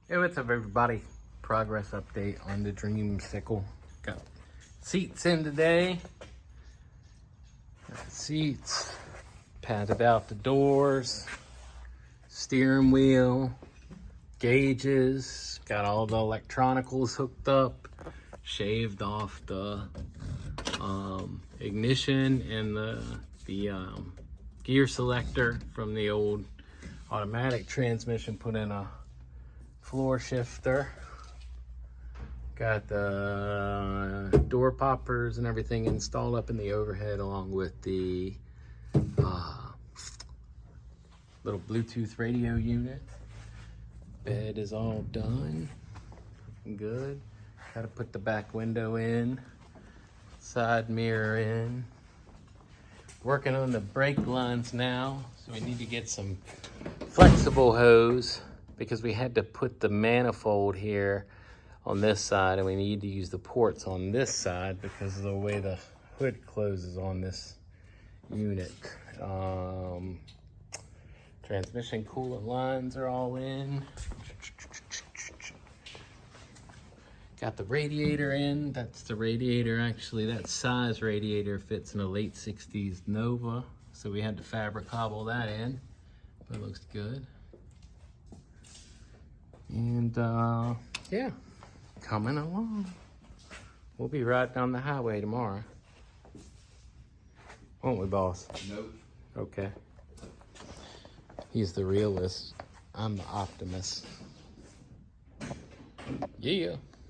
Hey, what's up, everybody? Progress update on the Dreamsicle. Got seats in today. Got the seats, padded out the doors, steering wheel, gauges, got all the electronicals hooked up, shaved off the ignition and the gear selector from the old automatic transmission, put in a floor shifter. Got the door poppers and everything installed up in the overhead, along with the little Bluetooth radio unit. Bed is all done, looking good. Got to put the back window in, side mirror in. Working on the brake lines now, so we need to get some flexible hose because we had to put the manifold here on this side, and we need to use the ports on this side because of the way the hood closes on this unit. Transmission coolant lines are all in. Got the radiator in. That's the radiator. Actually, that size radiator fits in a late 60s Nova, so we had to fabric cobble that in, but it looks good. And yeah, coming along. We'll be riding down the highway tomorrow, won't we, boss? Nope. Okay. He's the realist. I'm the optimist. Yeah.